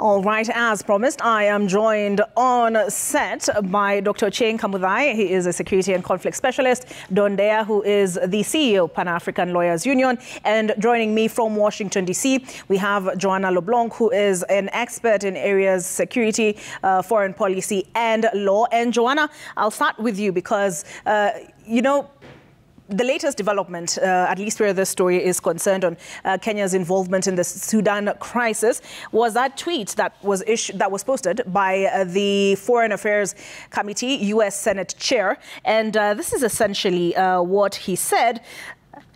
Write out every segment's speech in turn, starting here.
All right, as promised, I am joined on set by Dr. Cheng Kamudhai. He is a security and conflict specialist. Don Dea, who is the CEO of Pan-African Lawyers Union. And joining me from Washington, D.C., we have Joanna LeBlanc, who is an expert in areas security, foreign policy and law. And Joanna, I'll start with you because, the latest development, at least where this story is concerned, on Kenya's involvement in the Sudan crisis, was that tweet that was posted by the Foreign Affairs Committee, U.S. Senate Chair. And this is essentially what he said.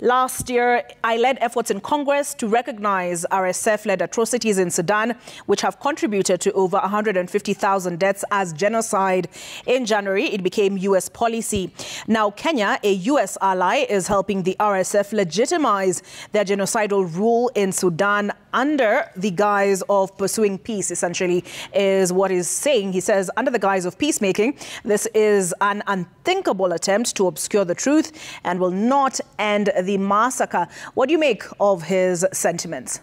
Last year, I led efforts in Congress to recognize RSF-led atrocities in Sudan, which have contributed to over 150,000 deaths as genocide. In January, it became U.S. policy. Now, Kenya, a U.S. ally, is helping the RSF legitimize their genocidal rule in Sudan under the guise of pursuing peace, essentially, is what he's saying. He says, under the guise of peacemaking, this is an unthinkable attempt to obscure the truth and will not end the massacre. What do you make of his sentiments?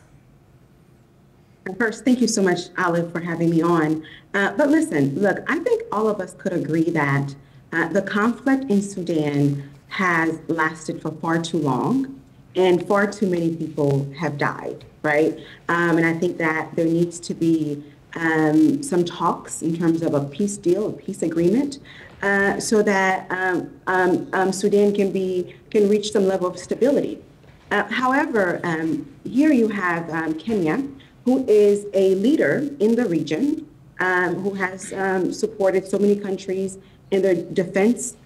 First, thank you so much, Olive, for having me on. But listen, look, I think all of us could agree that the conflict in Sudan has lasted for far too long and far too many people have died, right? And I think that there needs to be some talks in terms of a peace deal, a peace agreement, so that Sudan can reach some level of stability. However, here you have Kenya, who is a leader in the region, who has supported so many countries in their defense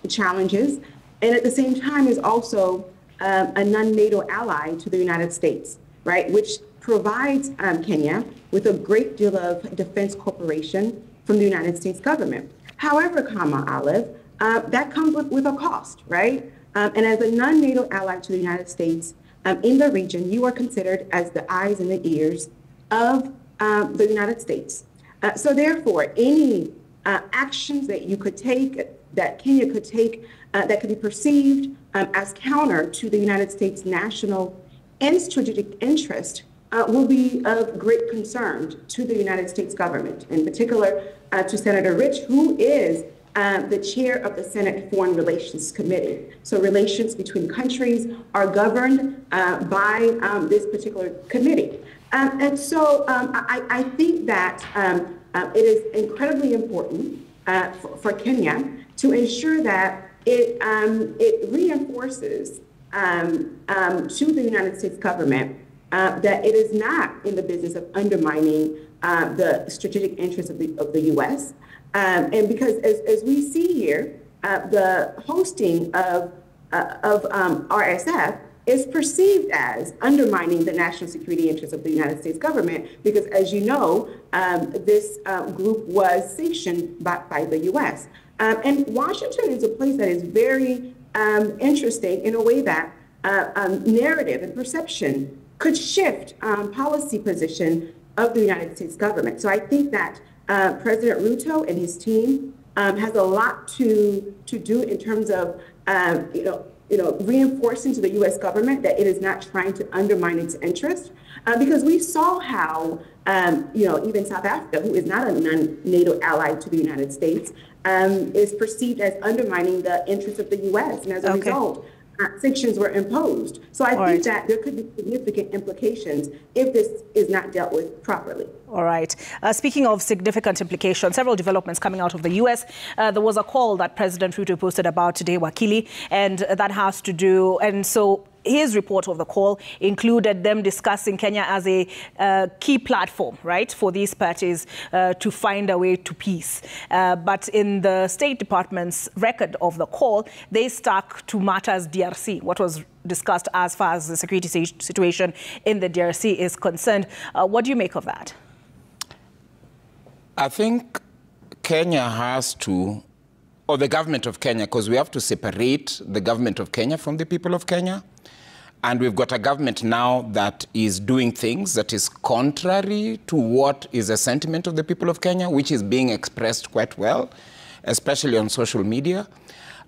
challenges, and at the same time is also a non-NATO ally to the United States, right, which provides Kenya with a great deal of defense cooperation from the United States government. However, Olive, that comes with a cost, right? And as a non-NATO ally to the United States in the region, you are considered as the eyes and the ears of the United States. So therefore, any actions that you could take, that Kenya could take, that could be perceived as counter to the United States national and strategic interest will be of great concern to the United States government, in particular to Senator Rich, who is the chair of the Senate Foreign Relations Committee. So relations between countries are governed by this particular committee. And so I think that it is incredibly important for Kenya to ensure that it reinforces to the United States government that it is not in the business of undermining the strategic interests of the U.S. And because as we see here, the hosting of RSF is perceived as undermining the national security interests of the United States government, because as you know, this group was sanctioned by the U.S. And Washington is a place that is very interesting in a way that narrative and perception could shift policy position of the United States government. So I think that President Ruto and his team has a lot to do in terms of reinforcing to the U.S. government that it is not trying to undermine its interest, because we saw how even South Africa, who is not a non-NATO ally to the United States, is perceived as undermining the interests of the U.S. and as a result, sanctions were imposed. So I think that there could be significant implications if this is not dealt with properly. All right. Speaking of significant implications, several developments coming out of the U.S. There was a call that President Ruto posted about today, Wakili, and that has to do, and so his report of the call included them discussing Kenya as a key platform, right, for these parties to find a way to peace. But in the State Department's record of the call, they stuck to matters DRC, what was discussed as far as the security situation in the DRC is concerned. What do you make of that? I think Kenya has to, or the government of Kenya, because we have to separate the government of Kenya from the people of Kenya. And we've got a government now that is doing things that is contrary to what is the sentiment of the people of Kenya, which is being expressed quite well, especially on social media.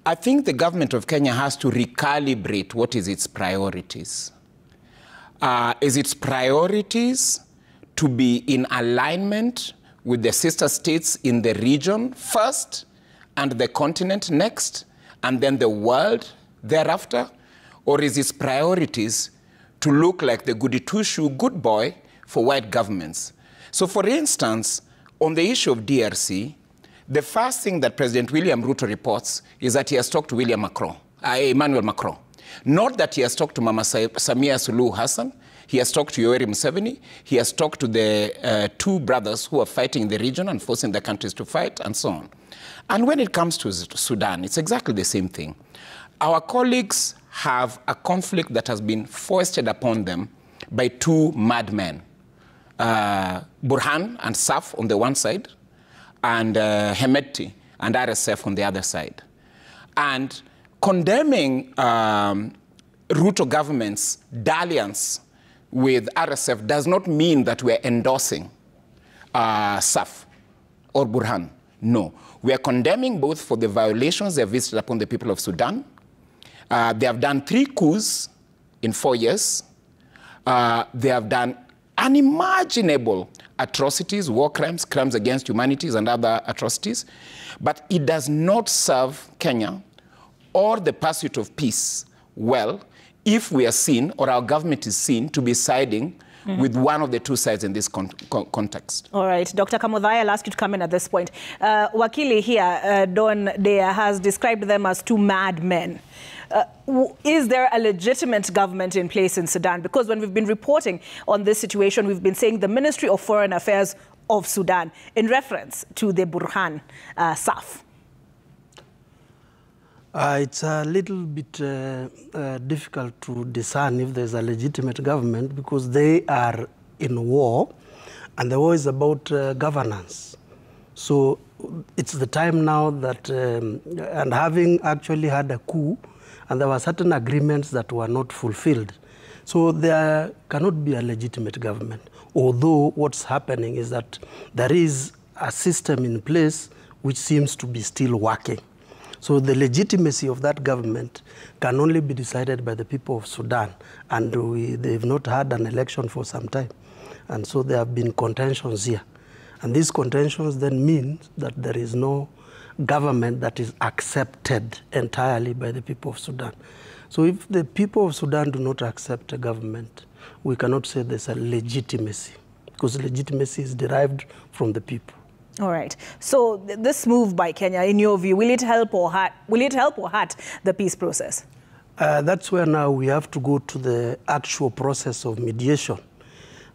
I think the government of Kenya has to recalibrate what is its priorities. Is its priorities to be in alignment with the sister states in the region first, and the continent next, and then the world thereafter? Or is its priorities to look like the goody two-shoe good boy for white governments? So for instance, on the issue of DRC, the first thing that President William Ruto reports is that he has talked to Emmanuel Macron. Not that he has talked to Mama Samia Suluhu Hassan. He has talked to Yoweri Museveni. He has talked to the two brothers who are fighting in the region and forcing the countries to fight, and so on. And when it comes to Sudan, it's exactly the same thing. Our colleagues have a conflict that has been foisted upon them by two madmen, Burhan and Saf on the one side, and Hemedti and RSF on the other side. And condemning Ruto government's dalliance with RSF does not mean that we're endorsing Saf or Burhan. No. We are condemning both for the violations they have visited upon the people of Sudan. They have done 3 coups in 4 years. They have done unimaginable atrocities, war crimes, crimes against humanities, and other atrocities. But it does not serve Kenya or the pursuit of peace well if we are seen, or our government is seen, to be siding with one of the two sides in this context. All right. Dr. Kamodhai, I'll ask you to come in at this point. Wakili here, Don Dea, has described them as two madmen. Is there a legitimate government in place in Sudan? Because when we've been reporting on this situation, we've been saying the Ministry of Foreign Affairs of Sudan in reference to the Burhan Saf. It's a little bit difficult to discern if there's a legitimate government, because they are in war, and the war is about governance. So it's the time now that, and having actually had a coup, and there were certain agreements that were not fulfilled. So there cannot be a legitimate government, although what's happening is that there is a system in place which seems to be still working. So the legitimacy of that government can only be decided by the people of Sudan, and they've not had an election for some time. And so there have been contentions here. And these contentions then mean that there is no government that is accepted entirely by the people of Sudan. So if the people of Sudan do not accept a government, we cannot say there's a legitimacy, because legitimacy is derived from the people. All right. So this move by Kenya, in your view, will it help or hurt the peace process? That's where now we have to go to the actual process of mediation.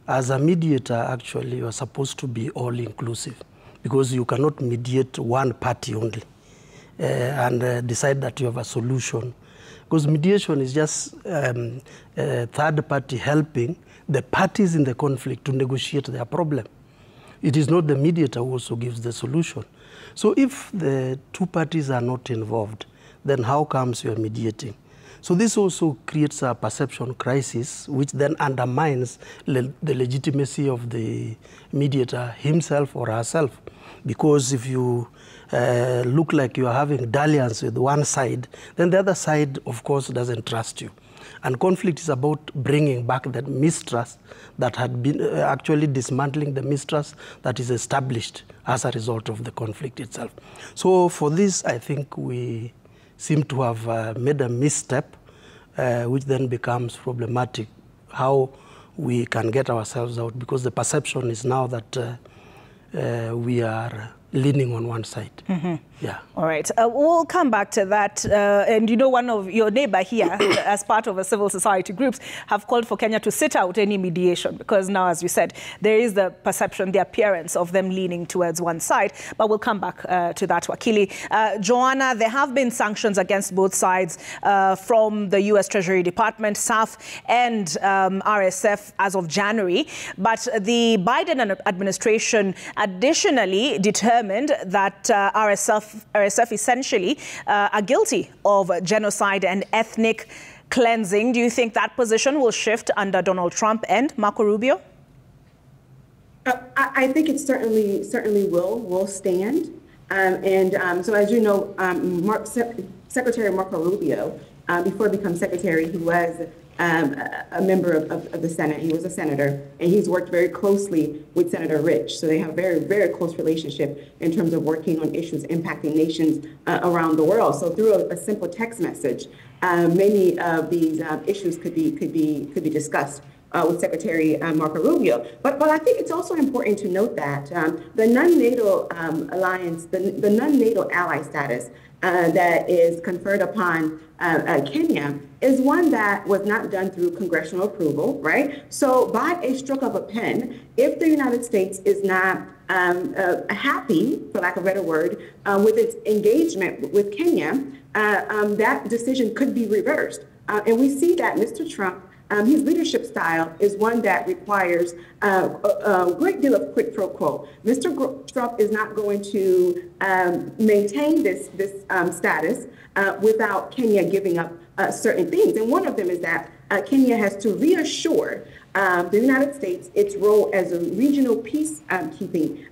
As a mediator, actually, you are supposed to be all-inclusive, because you cannot mediate one party only and decide that you have a solution. Because mediation is just a third party helping the parties in the conflict to negotiate their problem. It is not the mediator who also gives the solution. So if the two parties are not involved, then how comes you are mediating? So this also creates a perception crisis, which then undermines the legitimacy of the mediator himself or herself. Because if you look like you are having dalliance with one side, then the other side, of course, doesn't trust you. And conflict is about bringing back that mistrust that had been actually dismantling the mistrust that is established as a result of the conflict itself. So for this, I think we seem to have made a misstep, which then becomes problematic, how we can get ourselves out, because the perception is now that we are leaning on one side. Mm-hmm. Yeah. All right. We'll come back to that. And you know, one of your neighbor here, as part of a civil society groups, have called for Kenya to sit out any mediation, because now, as you said, there is the perception, the appearance of them leaning towards one side. But we'll come back to that, Wakili. Joanna, there have been sanctions against both sides from the U.S. Treasury Department, SAF, and RSF as of January. But the Biden administration additionally determined that RSF essentially are guilty of genocide and ethnic cleansing. Do you think that position will shift under Donald Trump and Marco Rubio? I think it certainly will stand. So as you know, Secretary Marco Rubio, before he became secretary, he was a member of the Senate. He was a senator, and he's worked very closely with Senator Rich. So they have a very, very close relationship in terms of working on issues impacting nations around the world. So through a simple text message, many of these issues could be discussed with Secretary Marco Rubio. But I think it's also important to note that the non-NATO alliance, the non-NATO ally status that is conferred upon Kenya is one that was not done through congressional approval, right? So by a stroke of a pen, if the United States is not happy, for lack of a better word, with its engagement with Kenya, that decision could be reversed. And we see that Mr. Trump, his leadership style is one that requires a great deal of quid pro quo. Mr. Trump is not going to maintain this status without Kenya giving up certain things. And one of them is that Kenya has to reassure the United States its role as a regional peacekeeping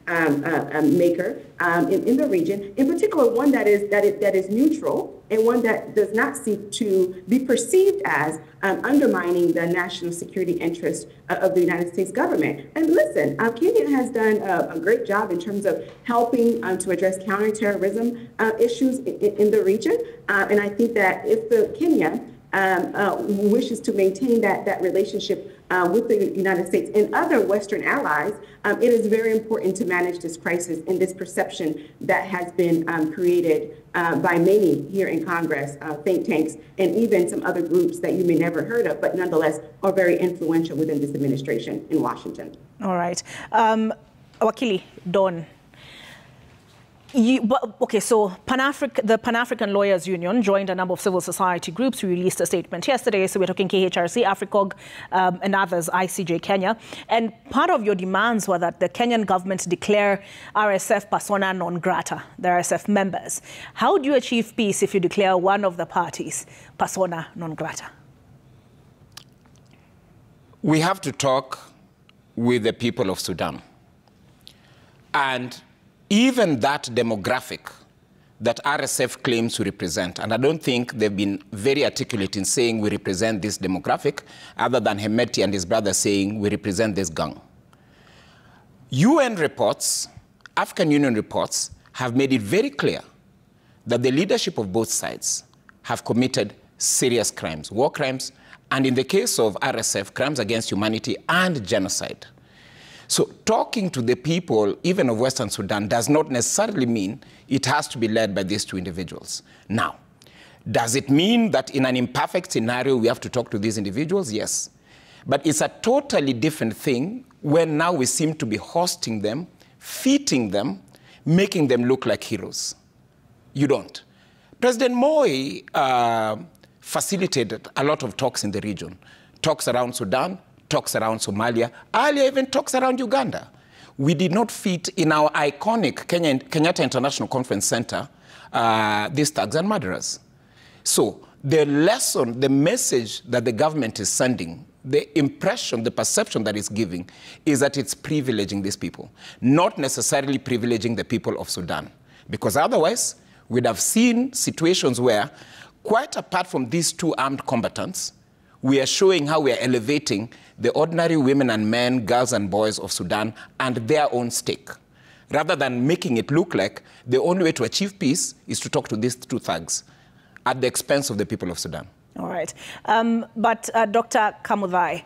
maker in the region, in particular one that is neutral and one that does not seek to be perceived as undermining the national security interest of the United States government. And listen, Kenya has done a great job in terms of helping to address counterterrorism issues in the region. And I think that if Kenya wishes to maintain that relationship with the United States and other Western allies, it is very important to manage this crisis and this perception that has been created by many here in Congress, think tanks, and even some other groups that you may never heard of, but nonetheless are very influential within this administration in Washington. All right. Wakili Don. So the Pan-African Lawyers Union joined a number of civil society groups who released a statement yesterday. So we're talking KHRC, AFRICOG, and others, ICJ Kenya. And part of your demands were that the Kenyan government declare RSF persona non grata, the RSF members. How do you achieve peace if you declare one of the parties persona non grata? We have to talk with the people of Sudan. And even that demographic that RSF claims to represent, and I don't think they've been very articulate in saying we represent this demographic, other than Hemeti and his brother saying we represent this gang. UN reports, African Union reports, have made it very clear that the leadership of both sides have committed serious crimes, war crimes, and in the case of RSF, crimes against humanity and genocide. So talking to the people, even of Western Sudan, does not necessarily mean it has to be led by these two individuals. Now, does it mean that in an imperfect scenario we have to talk to these individuals? Yes. But it's a totally different thing when now we seem to be hosting them, feeding them, making them look like heroes. You don't. President Moi facilitated a lot of talks in the region, talks around Sudan, talks around Somalia, earlier even talks around Uganda. We did not fit in our iconic Kenyatta International Conference Center these thugs and murderers. So the lesson, the message that the government is sending, the impression, the perception that it's giving is that it's privileging these people, not necessarily privileging the people of Sudan. Because otherwise, we'd have seen situations where, quite apart from these two armed combatants, we are showing how we are elevating the ordinary women and men, girls and boys of Sudan and their own stake, rather than making it look like the only way to achieve peace is to talk to these two thugs at the expense of the people of Sudan. All right. But Dr. Kamuthai,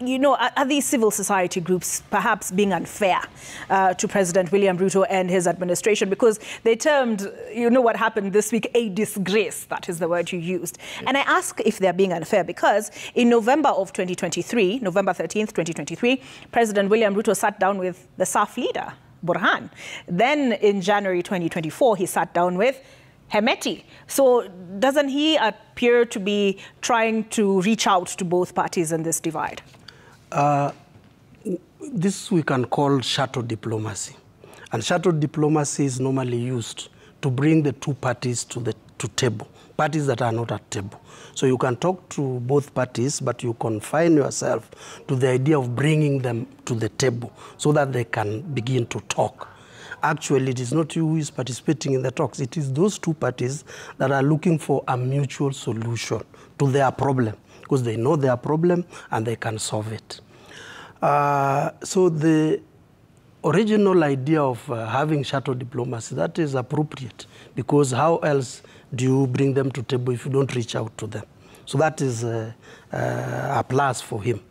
you know, are these civil society groups perhaps being unfair to President William Ruto and his administration? Because they termed, you know what happened this week, a disgrace. That is the word you used. Yeah. And I ask if they're being unfair because in November of 2023, November 13th, 2023, President William Ruto sat down with the SAF leader, Burhan. Then in January 2024, he sat down with Hemeti. So doesn't he appear to be trying to reach out to both parties in this divide? This we can call shadow diplomacy. And shadow diplomacy is normally used to bring the two parties to table, parties that are not at table. So you can talk to both parties, but you confine yourself to the idea of bringing them to the table so that they can begin to talk. actually it is not you who is participating in the talks. It is those two parties that are looking for a mutual solution to their problem, because they know their problem and they can solve it. So the original idea of having shuttle diplomacy, that is appropriate, because how else do you bring them to table if you don't reach out to them? So that is a plus for him.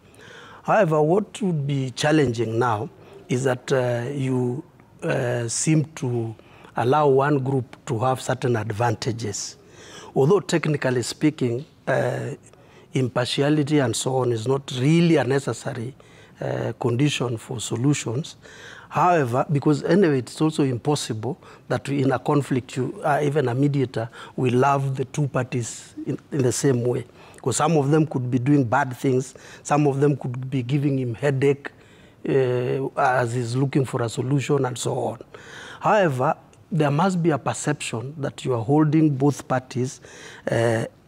However, what would be challenging now is that you seem to allow one group to have certain advantages. Although technically speaking, impartiality and so on is not really a necessary condition for solutions. However, because anyway, it's also impossible that in a conflict, even a mediator will love the two parties in the same way. Because some of them could be doing bad things, some of them could be giving him headache as he's looking for a solution and so on. However, there must be a perception that you are holding both parties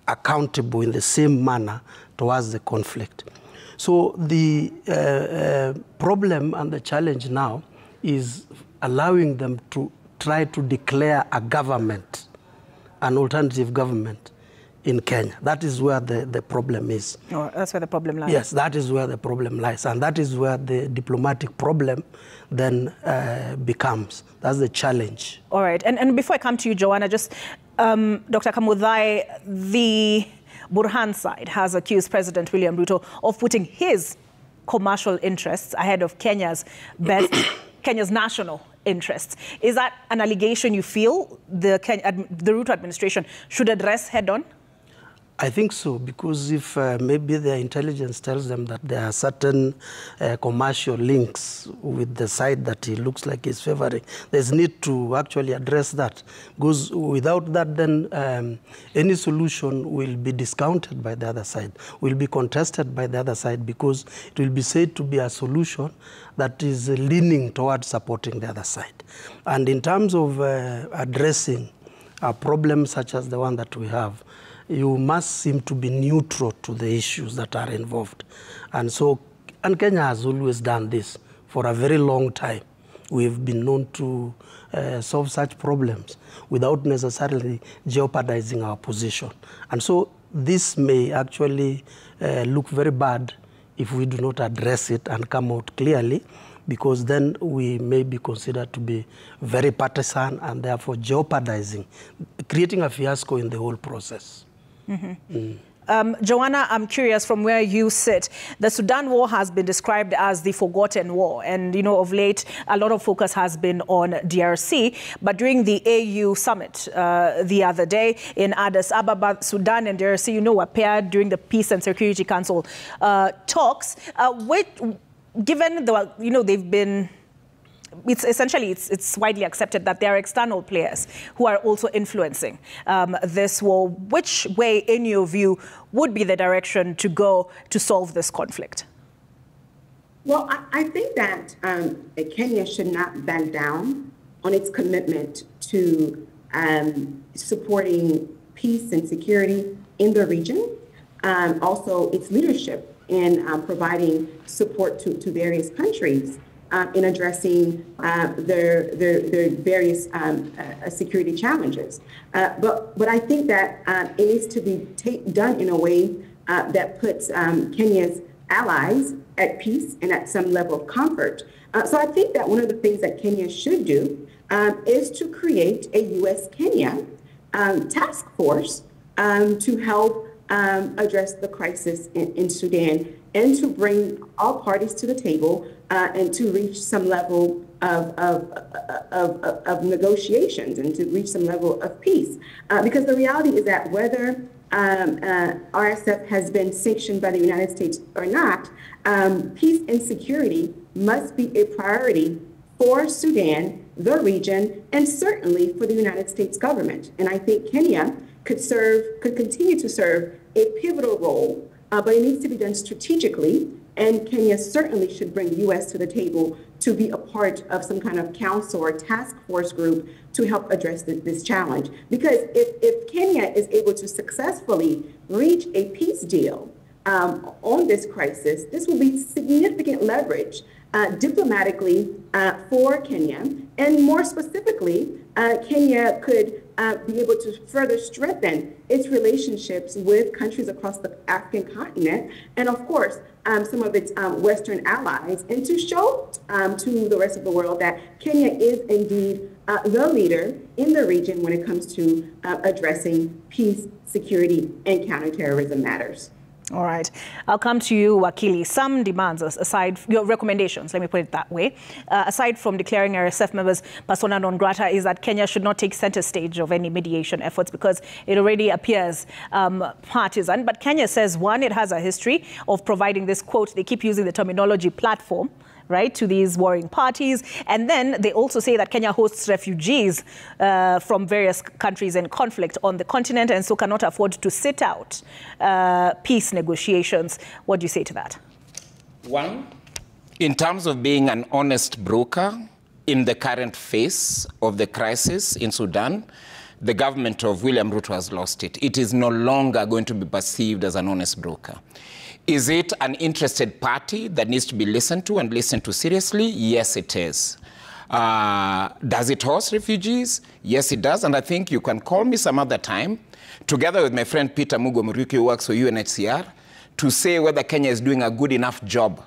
accountable in the same manner towards the conflict. So the problem and the challenge now is allowing them to try to declare a government, an alternative government in Kenya. That is where the problem is. Oh, that's where the problem lies. Yes, that is where the problem lies. And that is where the diplomatic problem then becomes. That's the challenge. All right. And before I come to you, Joanna, just Dr. Kamuthai, the Burhan side has accused President William Ruto of putting his commercial interests ahead of Kenya's national interests. Is that an allegation you feel the Ruto administration should address head on? I think so, because if maybe their intelligence tells them that there are certain commercial links with the side that he looks like he's favoring, there's need to actually address that. Because without that, then any solution will be discounted by the other side, will be contested by the other side, because it will be said to be a solution that is leaning towards supporting the other side. And in terms of addressing a problem such as the one that we have, you must seem to be neutral to the issues that are involved. And Kenya has always done this for a very long time. We've been known to solve such problems without necessarily jeopardizing our position. And so this may actually look very bad if we do not address it and come out clearly, because then we may be considered to be very partisan and therefore jeopardizing, creating a fiasco in the whole process. Joanna, I'm curious, from where you sit, the Sudan war has been described as the forgotten war. And, of late, a lot of focus has been on DRC. But during the AU summit the other day in Addis Ababa, Sudan and DRC, appeared during the Peace and Security Council talks, given they've been... It's widely accepted that there are external players who are also influencing this war. Which way, in your view, would be the direction to go to solve this conflict? Well, I think that Kenya should not back down on its commitment to supporting peace and security in the region. Also, its leadership in providing support to various countries in addressing their various security challenges. But I think that it needs to be done in a way that puts Kenya's allies at peace and at some level of comfort. So I think that one of the things that Kenya should do is to create a U.S.-Kenya task force to help address the crisis in Sudan, and to bring all parties to the table and to reach some level of negotiations and to reach some level of peace. Because the reality is that whether RSF has been sanctioned by the United States or not, peace and security must be a priority for Sudan, the region, and certainly for the United States government. And I think Kenya could continue to serve a pivotal role, but it needs to be done strategically, and Kenya certainly should bring U.S. to the table to be a part of some kind of council or task force group to help address this challenge. Because if Kenya is able to successfully reach a peace deal on this crisis, this will be significant leverage diplomatically for Kenya And more specifically, Kenya could be able to further strengthen its relationships with countries across the African continent, and of course, some of its Western allies, and to show to the rest of the world that Kenya is indeed the leader in the region when it comes to addressing peace, security, and counterterrorism matters. All right. I'll come to you, Wakili. Some demands, aside your recommendations, let me put it that way, aside from declaring RSF members persona non grata, is that Kenya should not take center stage of any mediation efforts because it already appears partisan. But Kenya says, one, it has a history of providing this, quote, they keep using the terminology platform, right, to these warring parties. And then they also say that Kenya hosts refugees from various countries in conflict on the continent and so cannot afford to sit out peace negotiations. What do you say to that? One, in terms of being an honest broker in the current phase of the crisis in Sudan, the government of William Ruto has lost it. It is no longer going to be perceived as an honest broker. Is it an interested party that needs to be listened to and listened to seriously? Yes, it is. Does it host refugees? Yes, it does. And I think you can call me some other time, together with my friend Peter Mugo-Muriuki, who works for UNHCR, to say whether Kenya is doing a good enough job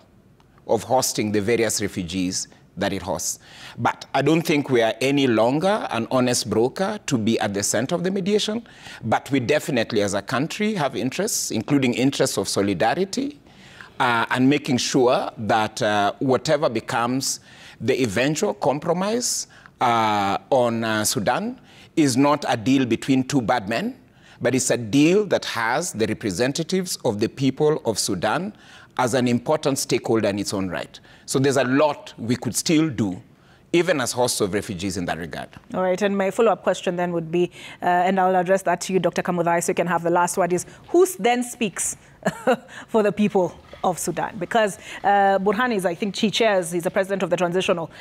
of hosting the various refugees that it hosts. But I don't think we are any longer an honest broker to be at the center of the mediation. But we definitely, as a country, have interests, including interests of solidarity, and making sure that whatever becomes the eventual compromise on Sudan is not a deal between two bad men, but it's a deal that has the representatives of the people of Sudan as an important stakeholder in its own right. So there's a lot we could still do, even as hosts of refugees in that regard. All right, and my follow-up question then would be, and I'll address that to you, Dr. Kamuthai, so you can have the last word, is who then speaks for the people of Sudan? Because Burhan is, I think, he's the president of the Transitional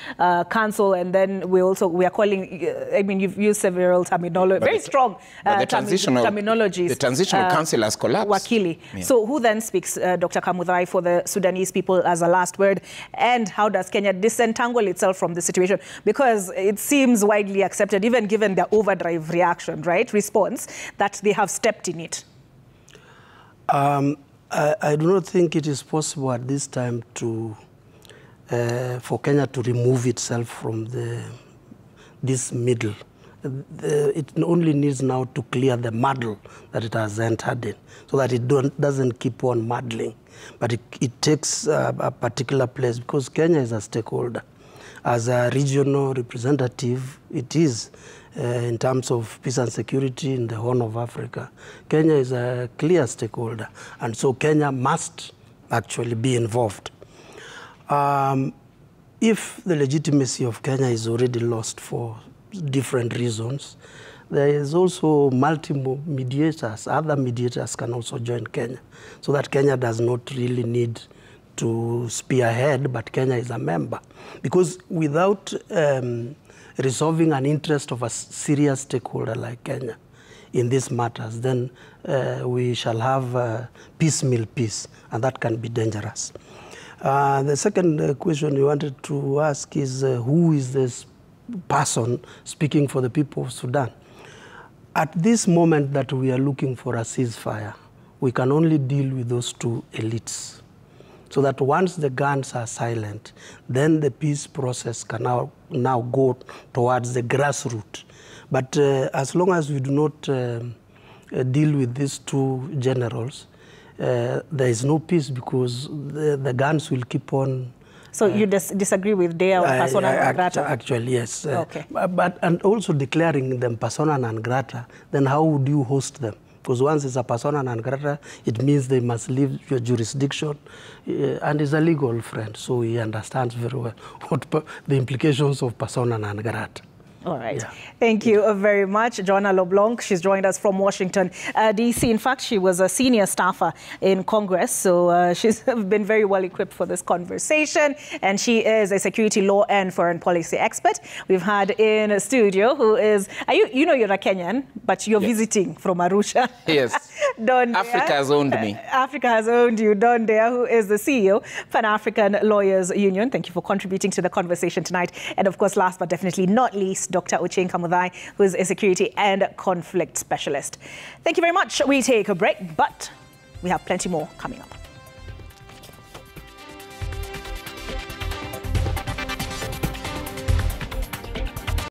Council, and then we are calling, I mean, you've used several terminology, very strong terminologies. The Transitional Council has collapsed. Wakili. Yeah. So who then speaks, Dr. Kamuthai, for the Sudanese people as a last word? And how does Kenya disentangle itself from the situation? Because it seems widely accepted, even given their overdrive reaction, right, response, that they have stepped in it. I do not think it is possible at this time for Kenya to remove itself from this middle. It only needs now to clear the muddle that it has entered in, so that it doesn't keep on muddling. But it takes a particular place, because Kenya is a stakeholder. As a regional representative, it is, in terms of peace and security in the Horn of Africa, Kenya is a clear stakeholder. And so Kenya must actually be involved. If the legitimacy of Kenya is already lost for different reasons, there is also multiple mediators. Other mediators can also join Kenya, so that Kenya does not really need to spearhead, but Kenya is a member. Because without resolving an interest of a serious stakeholder like Kenya in these matters, then we shall have piecemeal peace, and that can be dangerous. The second question you wanted to ask is who is this person speaking for the people of Sudan? At this moment that we are looking for a ceasefire, we can only deal with those two elites. So that once the guns are silent, then the peace process can now go towards the grassroots. But as long as we do not deal with these two generals, there is no peace, because the guns will keep on. So you disagree with their persona non grata? Actually, yes. Okay. And also declaring them persona non grata, then how would you host them? Because once it's a persona non grata, it means they must leave your jurisdiction, and is a legal friend, so he understands very well what the implications of persona non grata. All right. Yeah. Thank you very much. Joanna LeBlanc, she's joined us from Washington, D.C. In fact, she was a senior staffer in Congress, so she's been very well equipped for this conversation. And she is a security law and foreign policy expert. We've had in studio who is, you know you're a Kenyan, but you're visiting from Arusha. Yes. Don Africa has owned me. Africa has owned you. Don Dea, who is the CEO, Pan-African Lawyers Union. Thank you for contributing to the conversation tonight. And of course, last but definitely not least, Dr. Ochieng Kamuthai, who is a security and conflict specialist. Thank you very much. We take a break, but we have plenty more coming up.